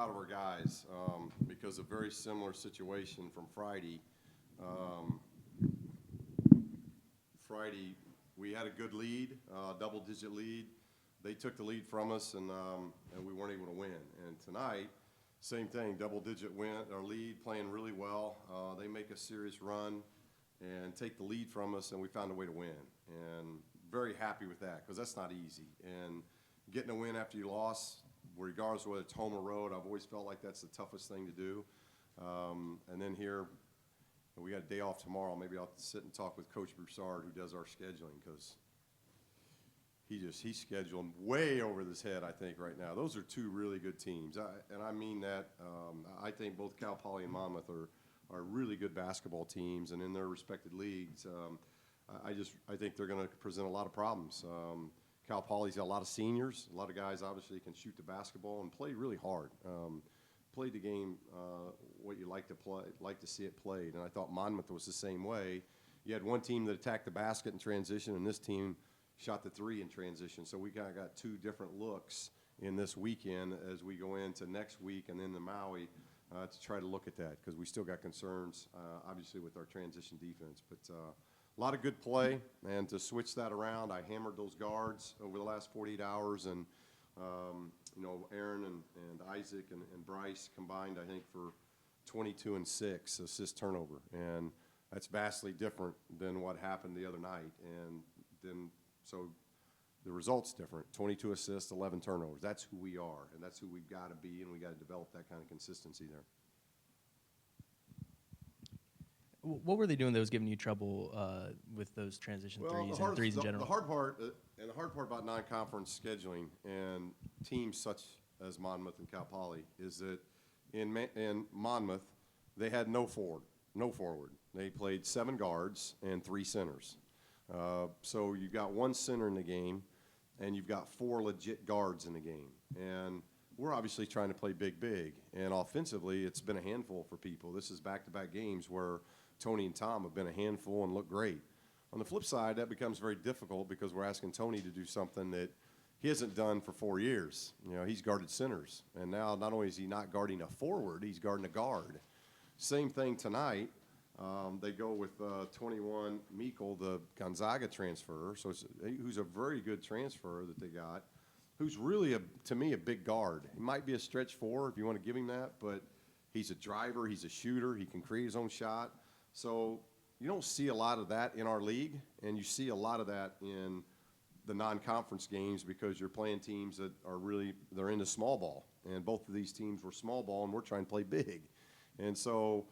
proud of our guys because a very similar situation from Friday. Friday, we had a good lead, double-digit lead. They took the lead from us, and we weren't able to win. And tonight, same thing, double-digit win, our lead, playing really well. They make a serious run and take the lead from us, and we found a way to win. And very happy with that because that's not easy. And getting a win after you lost, regardless of whether it's home or road, I've always felt like that's the toughest thing to do. And then here, we got a day off tomorrow. Maybe I'll sit and talk with Coach Broussard, who does our scheduling, because he's scheduled way over his head, I think, right now. Those are two really good teams, and I mean that. I think both Cal Poly and Monmouth are really good basketball teams, and in their respected leagues, I think they're going to present a lot of problems. Cal Poly's got a lot of seniors, a lot of guys obviously can shoot the basketball and play really hard. Played the game what you like to play, like to see it played, and I thought Monmouth was the same way. You had one team that attacked the basket in transition, and this team shot the three in transition. So we kind of got two different looks in this weekend as we go into next week and then the Maui to try to look at that because we still got concerns, obviously, with our transition defense. But a lot of good play, and to switch that around, I hammered those guards over the last 48 hours, and Aaron and Isaac and Bryce combined, I think, for 22 and 6 assist turnover, and that's vastly different than what happened the other night. And then so the result's different: 22 assists, 11 turnovers. That's who we are, and that's who we've got to be, and we got to develop that kind of consistency there. What were they doing that was giving you trouble with those transition threes and threes in general? The hard part, and the hard part about non-conference scheduling and teams such as Monmouth and Cal Poly is that in Monmouth, they had no forward. They played 7 guards and 3 centers. So you've got 1 center in the game, and you've got 4 legit guards in the game. And we're obviously trying to play big. And offensively, it's been a handful for people. This is back-to-back games where Tony and Tom have been a handful and look great. On the flip side, that becomes very difficult because we're asking Tony to do something that he hasn't done for 4 years. He's guarded centers. And now not only is he not guarding a forward, he's guarding a guard. Same thing tonight. They go with 21 Meikle, the Gonzaga transfer, who's a very good transfer that they got, who's really, to me, a big guard. He might be a stretch 4 if you want to give him that, but he's a driver, he's a shooter, he can create his own shot. So you don't see a lot of that in our league, and you see a lot of that in the non-conference games because you're playing teams that are they're into small ball, and both of these teams were small ball, and we're trying to play big. And so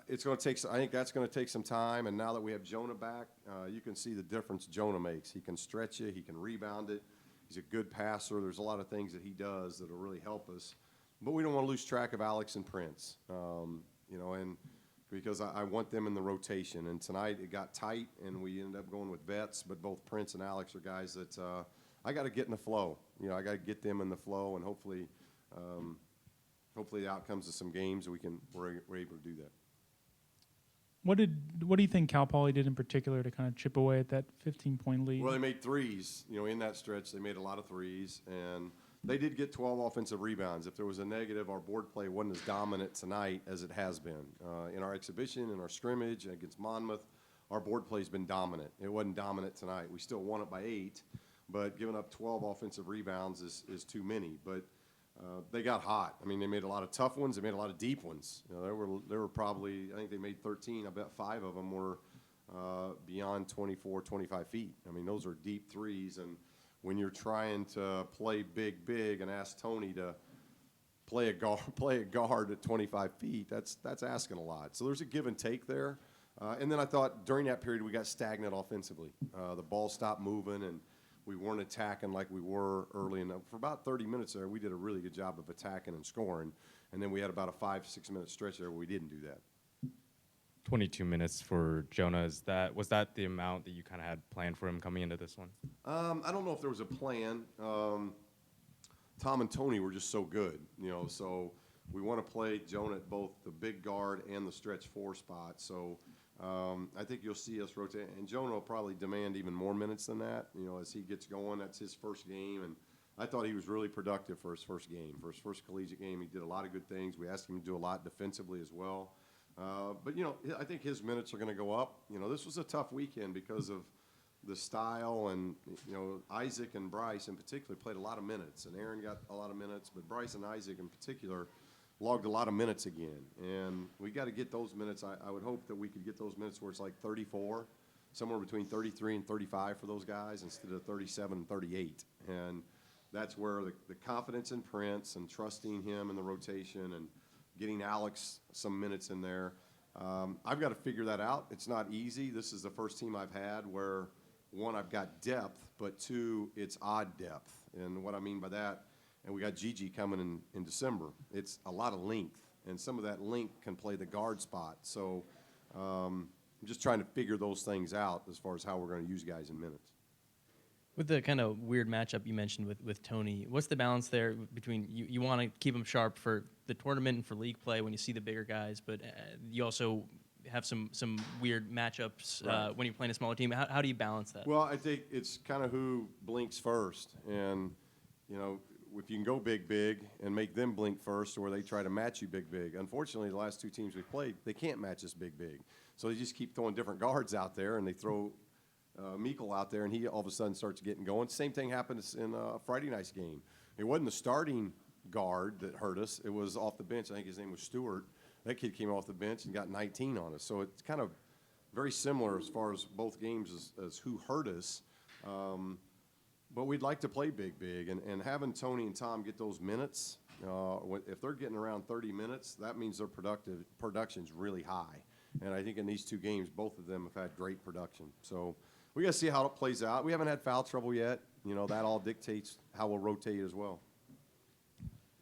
it's going to take. I think that's going to take some time. And now that we have Jonah back, you can see the difference Jonah makes. He can stretch it. He can rebound it. He's a good passer. There's a lot of things that he does that will really help us. But we don't want to lose track of Alex and Prince, and because I want them in the rotation. And tonight it got tight, and we ended up going with vets. But both Prince and Alex are guys that I got to get in the flow. I got to get them in the flow, and hopefully the outcomes of some games we're able to do that. What do you think Cal Poly did in particular to kind of chip away at that 15-point lead? Well, they made threes. In that stretch, they made a lot of threes, and they did get 12 offensive rebounds. If there was a negative, our board play wasn't as dominant tonight as it has been. In our exhibition, in our scrimmage against Monmouth, our board play has been dominant. It wasn't dominant tonight. We still won it by 8, but giving up 12 offensive rebounds is too many. But they got hot. I mean, they made a lot of tough ones. They made a lot of deep ones. There were probably, I think they made 13. I bet 5 of them were beyond 24, 25 feet. I mean, those are deep threes. And when you're trying to play big and ask Tony to play a guard at 25 feet, that's asking a lot. So there's a give and take there. And then I thought during that period we got stagnant offensively. The ball stopped moving, and we weren't attacking like we were early enough. For about 30 minutes there, we did a really good job of attacking and scoring. And then we had about a 5-6 minute stretch there where we didn't do that. 22 minutes for Jonah. Was that the amount that you kind of had planned for him coming into this one? I don't know if there was a plan. Tom and Tony were just so good, so we want to play Jonah at both the big guard and the stretch 4 spot. So I think you'll see us rotate, and Jonah will probably demand even more minutes than that. As he gets going, that's his first game, and I thought he was really productive for his first game. For his first collegiate game, he did a lot of good things. We asked him to do a lot defensively as well. But, you know, I think his minutes are going to go up. You know, this was a tough weekend because of the style, and, you know, Isaac and Bryce in particular played a lot of minutes, and Aaron got a lot of minutes, but Bryce and Isaac in particular logged a lot of minutes again. And we got to get those minutes. I would hope that we could get those minutes where it's like 34, somewhere between 33 and 35 for those guys instead of 37 and 38. And that's where the confidence in Prince and trusting him in the rotation and getting Alex some minutes in there. I've got to figure that out. It's not easy. This is the first team I've had where, one, I've got depth, but two, it's odd depth. And what I mean by that, and we got Gigi coming in December, it's a lot of length, and some of that length can play the guard spot. So I'm just trying to figure those things out as far as how we're going to use guys in minutes. With the kind of weird matchup you mentioned with Tony, what's the balance there between you want to keep him sharp for the tournament and for league play when you see the bigger guys, but you also have some weird matchups Right. when you're playing a smaller team. How do you balance that? Well, I think it's kind of who blinks first. And, you know, if you can go big and make them blink first, or they try to match you big. Unfortunately, the last two teams we've played, they can't match us big. So they just keep throwing different guards out there, and they throw Meikle out there, and he all of a sudden starts getting going. Same thing happened in Friday night's game. It wasn't the starting guard that hurt us. It was off the bench. I think his name was Stewart. That kid came off the bench and got 19 on us. So it's kind of very similar as far as both games as who hurt us. But we'd like to play big. And having Tony and Tom get those minutes, if they're getting around 30 minutes, that means their production's really high. And I think in these two games, both of them have had great production. So we got to see how it plays out. We haven't had foul trouble yet. You know, that all dictates how we'll rotate as well.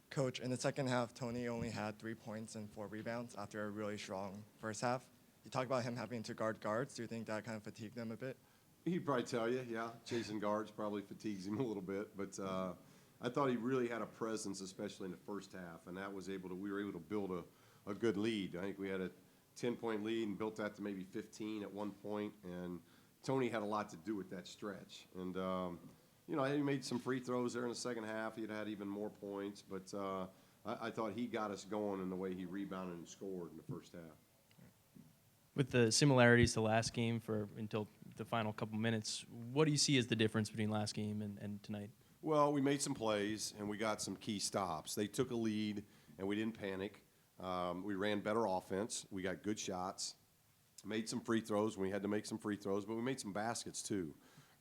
Coach, in the second half, Tony only had 3 points and 4 rebounds after a really strong first half. You talked about him having to guard guards. Do you think that kind of fatigued him a bit? He'd probably tell you, yeah, chasing guards probably fatigues him a little bit. But I thought he really had a presence, especially in the first half, and that was we were able to build a good lead. I think we had a 10-point lead and built that to maybe 15 at one point, and Tony had a lot to do with that stretch. And, you know, he made some free throws there in the second half. He'd had even more points, but I thought he got us going in the way he rebounded and scored in the first half. With the similarities to last game until the final couple minutes, what do you see as the difference between last game and tonight? Well, we made some plays, and we got some key stops. They took a lead, and we didn't panic. We ran better offense. We got good shots. Made some free throws when we had to make some free throws, but we made some baskets too.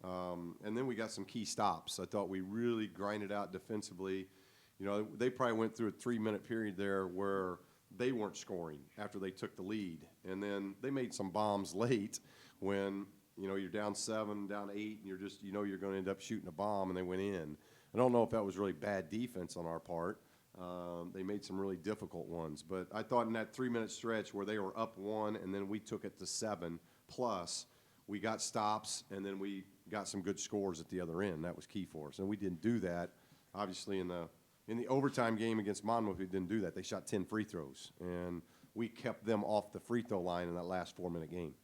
And then we got some key stops. I thought we really grinded out defensively. You know, they probably went through a 3-minute period there where they weren't scoring after they took the lead. And then they made some bombs late when, you know, you're down 7, down 8, and you're going to end up shooting a bomb, and they went in. I don't know if that was really bad defense on our part. They made some really difficult ones. But I thought in that 3-minute stretch where they were up 1 and then we took it to 7 plus, we got stops, and then we got some good scores at the other end. That was key for us. And we didn't do that, obviously, in the overtime game against Monmouth. We didn't do that. They shot 10 free throws, and we kept them off the free throw line in that last 4-minute game.